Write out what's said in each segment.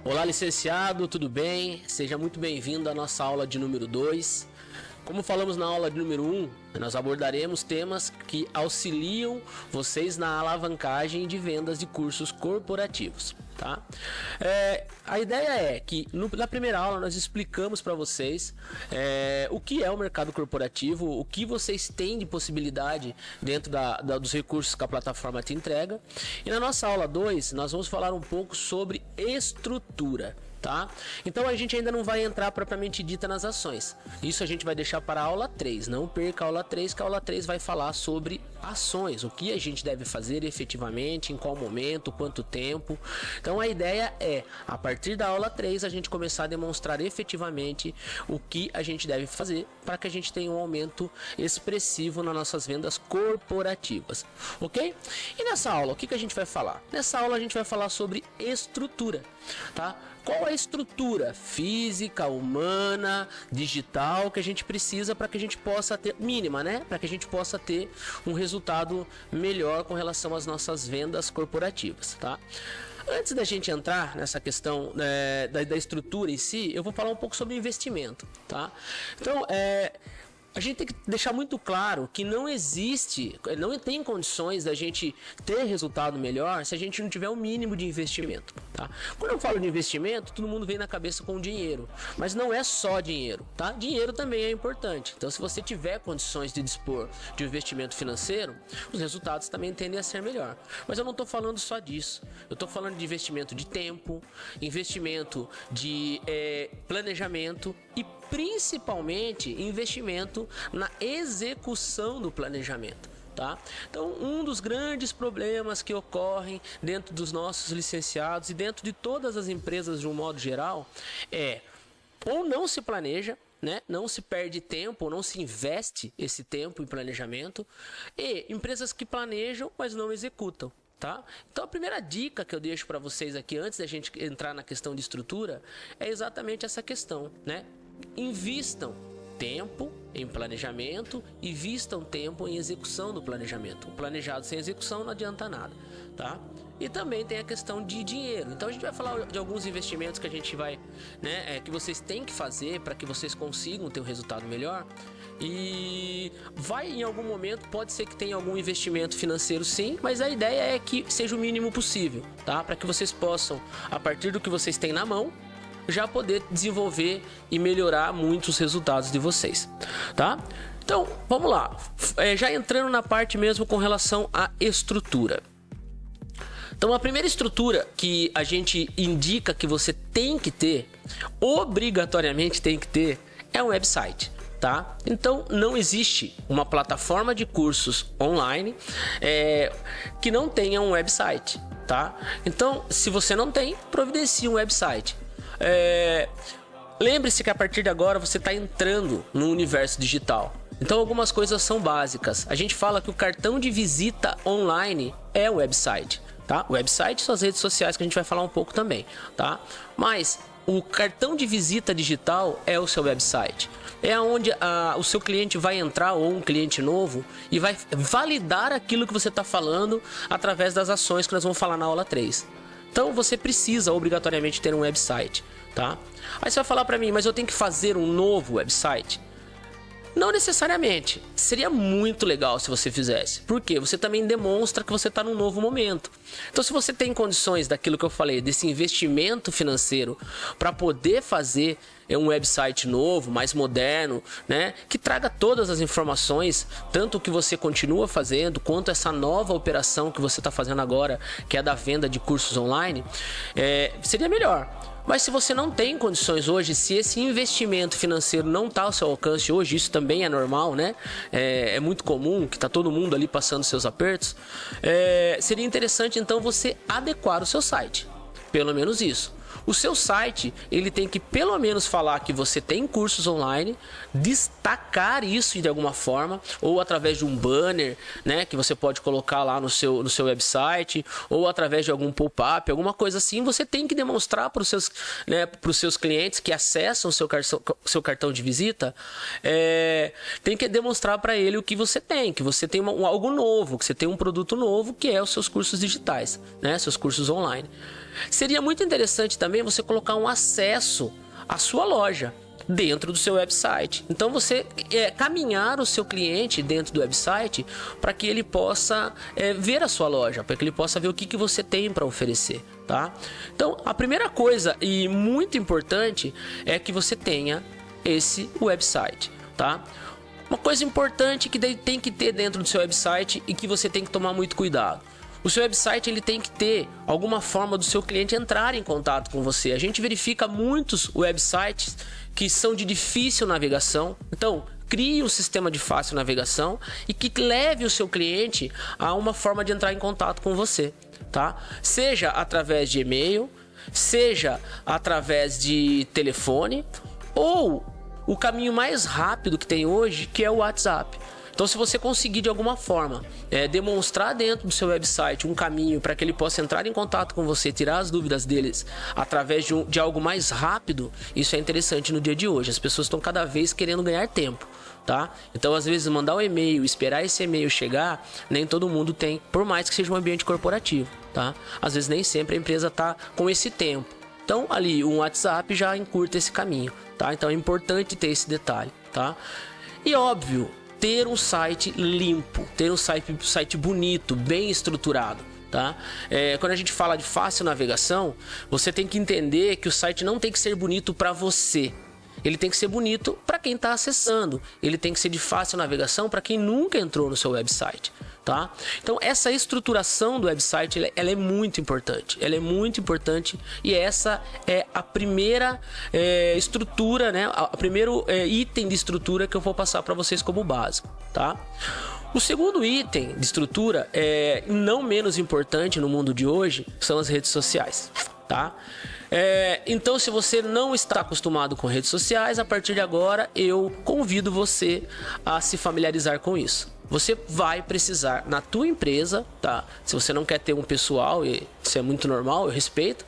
Olá, licenciado, tudo bem? Seja muito bem-vindo à nossa aula de número 2. Como falamos na aula de número 1, nós abordaremos temas que auxiliam vocês na alavancagem de vendas de cursos corporativos, tá? A ideia é que na primeira aula nós explicamos para vocês o que é o mercado corporativo, o que vocês têm de possibilidade dentro dos recursos que a plataforma te entrega. E na nossa aula 2 nós vamos falar um pouco sobre estrutura. Tá? Então a gente ainda não vai entrar propriamente dita nas ações. Isso a gente vai deixar para a aula 3. Não perca a aula 3, que a aula 3 vai falar sobre ações, o que a gente deve fazer efetivamente, em qual momento, quanto tempo. Então a ideia é, a partir da aula 3, a gente começar a demonstrar efetivamente o que a gente deve fazer para que a gente tenha um aumento expressivo nas nossas vendas corporativas, ok? E nessa aula, o que a gente vai falar? Nessa aula a gente vai falar sobre estrutura, tá? Qual a estrutura física, humana, digital que a gente precisa para que a gente possa ter, mínima, né? Para que a gente possa ter um resultado melhor com relação às nossas vendas corporativas, tá? Antes da gente entrar nessa questão da estrutura em si, eu vou falar um pouco sobre investimento, tá? Então, a gente tem que deixar muito claro que não tem condições da gente ter resultado melhor se a gente não tiver o mínimo de investimento, tá? Quando eu falo de investimento, todo mundo vem na cabeça com dinheiro, mas não é só dinheiro, tá? Dinheiro também é importante. Então, se você tiver condições de dispor de um investimento financeiro, os resultados também tendem a ser melhor. Mas eu não estou falando só disso. Eu estou falando de investimento de tempo, investimento de planejamento e principalmente investimento na execução do planejamento, tá? Então, um dos grandes problemas que ocorrem dentro dos nossos licenciados e dentro de todas as empresas de um modo geral é ou não se planeja, né? Não se perde tempo, ou não se investe esse tempo em planejamento, e empresas que planejam, mas não executam. Tá? Então a primeira dica que eu deixo para vocês aqui antes da gente entrar na questão de estrutura é exatamente essa questão, né? Invistam tempo em planejamento e vistam tempo em execução do planejamento. O planejado sem execução não adianta nada, tá? E também tem a questão de dinheiro. Então a gente vai falar de alguns investimentos que a gente vai, né, que vocês têm que fazer para que vocês consigam ter um resultado melhor. E vai em algum momento, pode ser que tenha algum investimento financeiro sim, mas a ideia é que seja o mínimo possível, tá? Para que vocês possam, a partir do que vocês têm na mão, já poder desenvolver e melhorar muitos resultados de vocês, tá? Então, vamos lá. Já entrando na parte mesmo com relação à estrutura. Então, a primeira estrutura que a gente indica que você tem que ter, obrigatoriamente tem que ter, é um website. Tá? Então não existe uma plataforma de cursos online que não tenha um website, tá? Então se você não tem, providencie um website. Lembre-se que a partir de agora você está entrando no universo digital. Então algumas coisas são básicas. A gente fala que o cartão de visita online é o website, tá? O website são as redes sociais que a gente vai falar um pouco também, tá? Mas o cartão de visita digital é o seu website. É onde o seu cliente vai entrar, ou um cliente novo, e vai validar aquilo que você está falando através das ações que nós vamos falar na aula 3. Então você precisa obrigatoriamente ter um website, tá? Aí você vai falar para mim, mas eu tenho que fazer um novo website? Não necessariamente. Seria muito legal se você fizesse. Por quê? Você também demonstra que você está num novo momento. Então, se você tem condições daquilo que eu falei, desse investimento financeiro para poder fazer um website novo, mais moderno, né? Que traga todas as informações, tanto o que você continua fazendo, quanto essa nova operação que você está fazendo agora, que é da venda de cursos online, seria melhor. Mas se você não tem condições hoje, se esse investimento financeiro não está ao seu alcance hoje, isso também é normal, né? É muito comum que está todo mundo ali passando seus apertos. Seria interessante então você adequar o seu site, pelo menos isso. O seu site, ele tem que pelo menos falar que você tem cursos online, destacar isso de alguma forma, ou através de um banner, né, que você pode colocar lá no seu website, ou através de algum pop-up, alguma coisa assim. Você tem que demonstrar para os seus, né, clientes que acessam o seu cartão de visita, tem que demonstrar para ele o que você tem algo novo, que você tem um produto novo, que é os seus cursos digitais, né, seus cursos online. Seria muito interessante também você colocar um acesso à sua loja dentro do seu website. Então você caminhar o seu cliente dentro do website para que ele possa ver a sua loja, para que ele possa ver o que você tem para oferecer, tá? Então a primeira coisa e muito importante é que você tenha esse website, tá? Uma coisa importante que daí tem que ter dentro do seu website e que você tem que tomar muito cuidado. O seu website ele tem que ter alguma forma do seu cliente entrar em contato com você. A gente verifica muitos websites que são de difícil navegação. Então, crie um sistema de fácil navegação e que leve o seu cliente a uma forma de entrar em contato com você, tá? Seja através de e-mail, seja através de telefone ou o caminho mais rápido que tem hoje, que é o WhatsApp. Então, se você conseguir de alguma forma demonstrar dentro do seu website um caminho para que ele possa entrar em contato com você, tirar as dúvidas deles através de algo mais rápido, isso é interessante no dia de hoje. As pessoas estão cada vez querendo ganhar tempo, tá? Então, às vezes, mandar um e-mail, esperar esse e-mail chegar, nem todo mundo tem, por mais que seja um ambiente corporativo, tá? Às vezes, nem sempre a empresa está com esse tempo. Então, ali, um WhatsApp já encurta esse caminho, tá? Então, é importante ter esse detalhe, tá? E, óbvio, ter um site limpo, ter um site bonito, bem estruturado, tá? Quando a gente fala de fácil navegação, você tem que entender que o site não tem que ser bonito para você. Ele tem que ser bonito para quem está acessando. Ele tem que ser de fácil navegação para quem nunca entrou no seu website, tá? Então essa estruturação do website ela é muito importante. Ela é muito importante e essa é a primeira estrutura, né? O primeiro item de estrutura que eu vou passar para vocês como básico, tá? O segundo item de estrutura, não menos importante no mundo de hoje, são as redes sociais, tá? Então, se você não está acostumado com redes sociais, a partir de agora eu convido você a se familiarizar com isso. Você vai precisar na tua empresa, tá? Se você não quer ter um pessoal, isso é muito normal, eu respeito.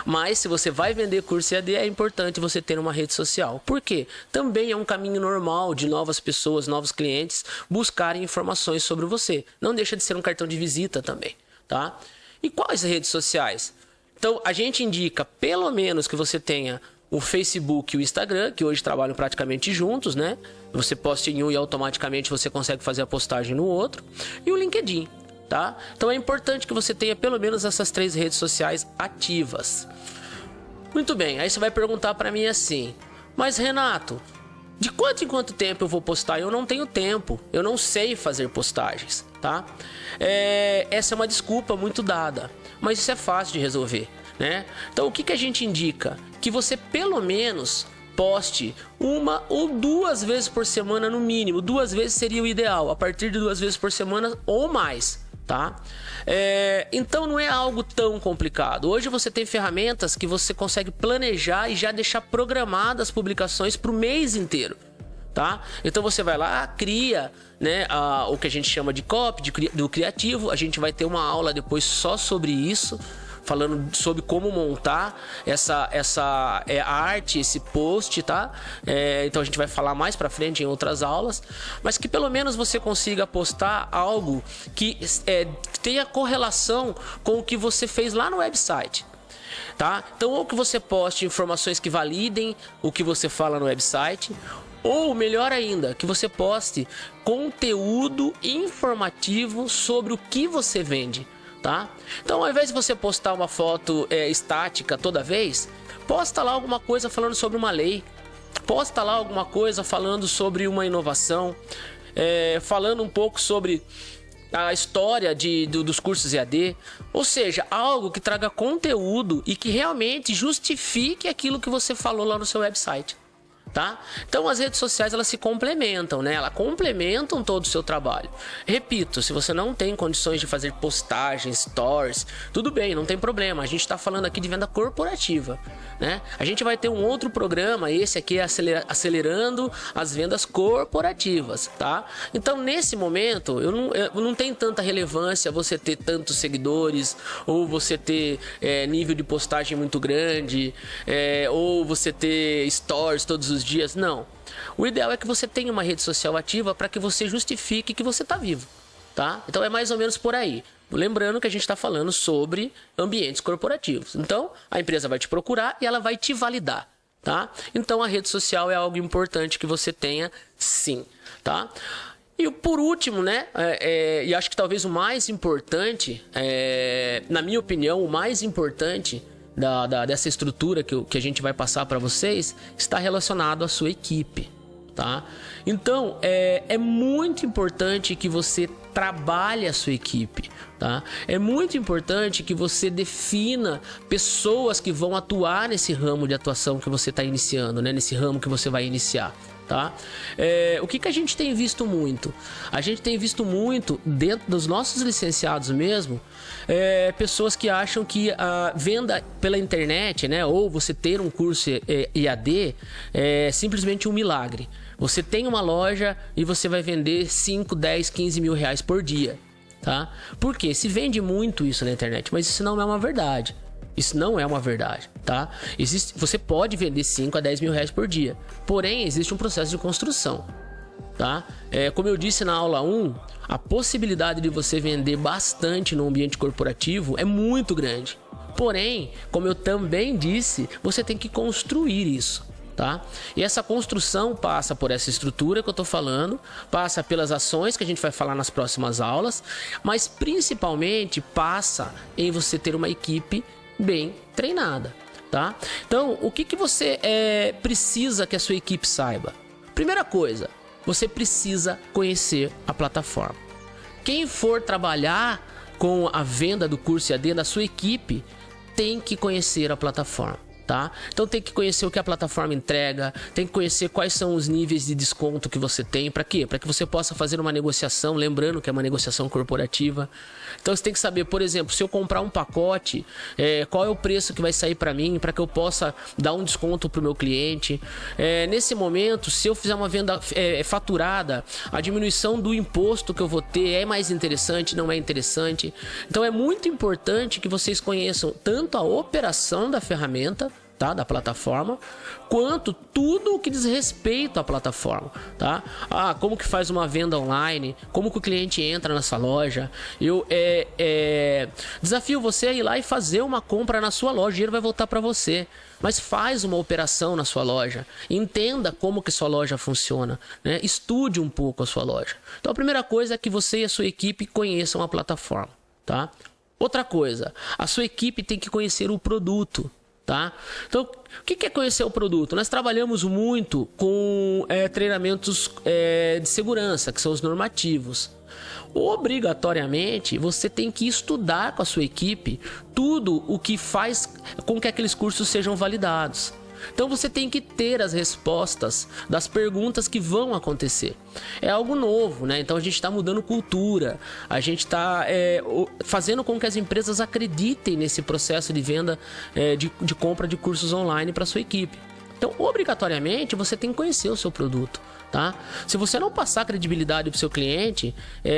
Mas se você vai vender curso EAD, é importante você ter uma rede social. Por quê? Também é um caminho normal de novas pessoas, novos clientes buscarem informações sobre você. Não deixa de ser um cartão de visita também, tá? E quais redes sociais? Então, a gente indica, pelo menos, que você tenha o Facebook e o Instagram, que hoje trabalham praticamente juntos, né? Você posta em um e automaticamente você consegue fazer a postagem no outro. E o LinkedIn, tá? Então, é importante que você tenha pelo menos essas 3 redes sociais ativas. Muito bem, aí você vai perguntar para mim assim, mas Renato, de quanto em quanto tempo eu vou postar? Eu não tenho tempo, eu não sei fazer postagens, tá? Essa é uma desculpa muito dada, mas isso é fácil de resolver, né? Então o que a gente indica? Que você pelo menos poste 1 ou 2 vezes por semana no mínimo. 2 vezes seria o ideal, a partir de 2 vezes por semana ou mais, tá? Então não é algo tão complicado. Hoje você tem ferramentas que você consegue planejar e já deixar programadas as publicações para o mês inteiro, tá? Então você vai lá, cria, né, o que a gente chama de copy, do criativo. A gente vai ter uma aula depois só sobre isso, falando sobre como montar essa arte, esse post, tá? Então a gente vai falar mais pra frente em outras aulas, mas que pelo menos você consiga postar algo que tenha correlação com o que você fez lá no website, tá? Então, ou que você poste informações que validem o que você fala no website, ou melhor ainda, que você poste conteúdo informativo sobre o que você vende, tá? Então, ao invés de você postar uma foto estática toda vez, posta lá alguma coisa falando sobre uma lei, posta lá alguma coisa falando sobre uma inovação, falando um pouco sobre a história dos cursos EAD, ou seja, algo que traga conteúdo e que realmente justifique aquilo que você falou lá no seu website, tá? Então as redes sociais elas se complementam, né? Elas complementam todo o seu trabalho. Repito, se você não tem condições de fazer postagens, stories, tudo bem, não tem problema. A gente está falando aqui de venda corporativa, né? A gente vai ter um outro programa, esse aqui é acelerando as vendas corporativas, tá? Então nesse momento eu não tem tanta relevância você ter tantos seguidores, ou você ter nível de postagem muito grande, ou você ter stories todos os dias. Não. O ideal é que você tenha uma rede social ativa para que você justifique que você está vivo, tá? Então é mais ou menos por aí. Lembrando que a gente está falando sobre ambientes corporativos. Então, a empresa vai te procurar e ela vai te validar, tá? Então, a rede social é algo importante que você tenha, sim, tá? E por último, né, e acho que talvez o mais importante, na minha opinião, o mais importante dessa estrutura que a gente vai passar para vocês, está relacionado à sua equipe, tá? Então, é muito importante que você trabalhe a sua equipe, tá? É muito importante que você defina pessoas que vão atuar nesse ramo de atuação que você está iniciando, né? Nesse ramo que você vai iniciar, tá? O que a gente tem visto muito? A gente tem visto muito dentro dos nossos licenciados mesmo, pessoas que acham que a venda pela internet, né, ou você ter um curso EAD é simplesmente um milagre. Você tem uma loja e você vai vender 5, 10, 15 mil reais por dia, tá? Por quê? Se vende muito isso na internet, mas isso não é uma verdade. Isso não é uma verdade, tá? Você pode vender 5 a 10 mil reais por dia, porém existe um processo de construção, tá? Como eu disse na aula 1, a possibilidade de você vender bastante no ambiente corporativo é muito grande. Porém, como eu também disse, você tem que construir isso, tá? E essa construção passa por essa estrutura que eu tô falando, passa pelas ações que a gente vai falar nas próximas aulas, mas principalmente passa em você ter uma equipe bem treinada, tá? Então, o que você precisa que a sua equipe saiba? Primeira coisa, você precisa conhecer a plataforma. Quem for trabalhar com a venda do curso EAD da sua equipe tem que conhecer a plataforma, tá? Então tem que conhecer o que a plataforma entrega, tem que conhecer quais são os níveis de desconto que você tem. Para quê? Para que você possa fazer uma negociação, lembrando que é uma negociação corporativa. Então você tem que saber, por exemplo, se eu comprar um pacote, qual é o preço que vai sair para mim, para que eu possa dar um desconto para o meu cliente. Nesse momento, se eu fizer uma venda faturada, a diminuição do imposto que eu vou ter é mais interessante, não é interessante. Então é muito importante que vocês conheçam tanto a operação da ferramenta, tá, da plataforma, quanto tudo o que diz respeito à plataforma, tá? Como que faz uma venda online, como que o cliente entra nessa loja. Eu desafio você a ir lá e fazer uma compra na sua loja, o dinheiro vai voltar para você. Mas faz uma operação na sua loja, entenda como que sua loja funciona, né? Estude um pouco a sua loja. Então a primeira coisa é que você e a sua equipe conheçam a plataforma, tá? Outra coisa, a sua equipe tem que conhecer o produto, tá? Então, o que é conhecer o produto? Nós trabalhamos muito com treinamentos de segurança, que são os normativos. Obrigatoriamente, você tem que estudar com a sua equipe tudo o que faz com que aqueles cursos sejam validados. Então você tem que ter as respostas das perguntas que vão acontecer. É algo novo, né? Então a gente está mudando cultura, a gente está fazendo com que as empresas acreditem nesse processo de venda, de compra de cursos online para sua equipe. Então, obrigatoriamente, você tem que conhecer o seu produto, tá? Se você não passar credibilidade para o seu cliente,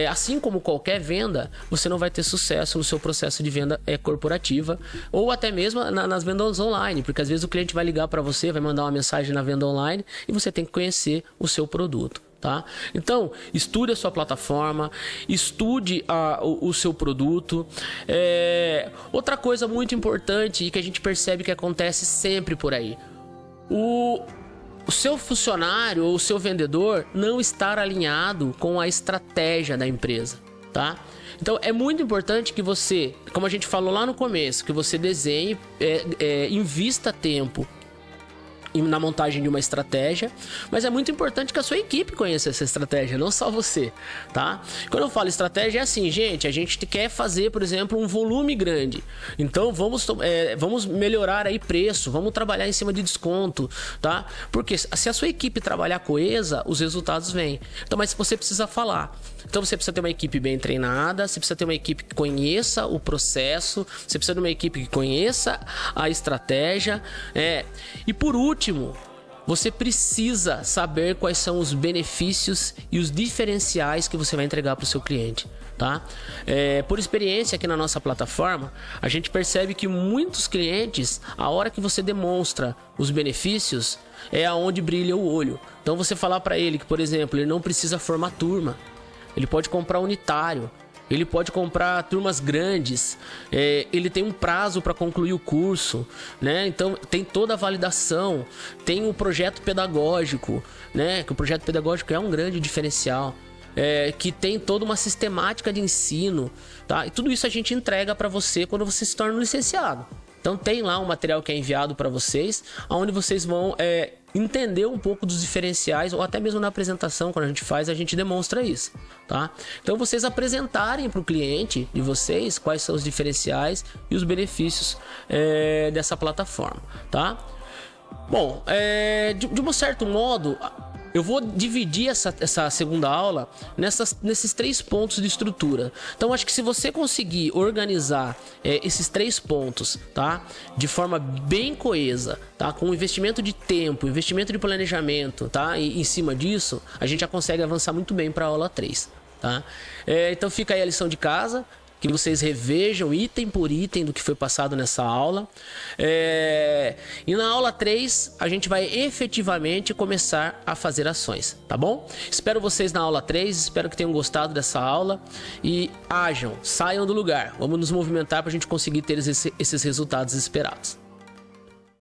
assim como qualquer venda, você não vai ter sucesso no seu processo de venda corporativa, ou até mesmo nas vendas online, porque às vezes o cliente vai ligar para você, vai mandar uma mensagem na venda online e você tem que conhecer o seu produto, tá? Então, estude a sua plataforma, estude o seu produto. Outra coisa muito importante e que a gente percebe que acontece sempre por aí: o seu funcionário ou o seu vendedor não estar alinhado com a estratégia da empresa, tá? Então é muito importante que você, como a gente falou lá no começo, que você desenhe, invista tempo na montagem de uma estratégia, mas é muito importante que a sua equipe conheça essa estratégia, não só você, tá? Quando eu falo estratégia é assim, gente, a gente quer fazer, por exemplo, um volume grande, então vamos melhorar aí preço, vamos trabalhar em cima de desconto, tá? Porque se a sua equipe trabalhar coesa, os resultados vêm. Então, mas você precisa falar. Então você precisa ter uma equipe bem treinada, você precisa ter uma equipe que conheça o processo, você precisa de uma equipe que conheça a estratégia, e por último, você precisa saber quais são os benefícios e os diferenciais que você vai entregar para o seu cliente, tá? Por experiência aqui na nossa plataforma, a gente percebe que muitos clientes, a hora que você demonstra os benefícios, é aonde brilha o olho. Então você falar para ele que, por exemplo, ele não precisa formar turma, ele pode comprar unitário, ele pode comprar turmas grandes, ele tem um prazo para concluir o curso, né? Então tem toda a validação, tem o projeto pedagógico, né? Que o projeto pedagógico é um grande diferencial. Que tem toda uma sistemática de ensino, tá? E tudo isso a gente entrega para você quando você se torna um licenciado. Então tem lá um material que é enviado para vocês, onde vocês vão entender um pouco dos diferenciais, ou até mesmo na apresentação, quando a gente faz, a gente demonstra isso, tá? Então vocês apresentarem para o cliente de vocês quais são os diferenciais e os benefícios dessa plataforma, tá? Bom, de um certo modo, eu vou dividir essa segunda aula nesses 3 pontos de estrutura. Então, acho que se você conseguir organizar esses 3 pontos, tá? De forma bem coesa, tá? Com investimento de tempo, investimento de planejamento, tá? E em cima disso, a gente já consegue avançar muito bem para a aula 3, tá? Então, fica aí a lição de casa, que vocês revejam item por item do que foi passado nessa aula. E na aula 3, a gente vai efetivamente começar a fazer ações, tá bom? Espero vocês na aula 3, espero que tenham gostado dessa aula e ajam, saiam do lugar. Vamos nos movimentar para a gente conseguir ter esses resultados esperados.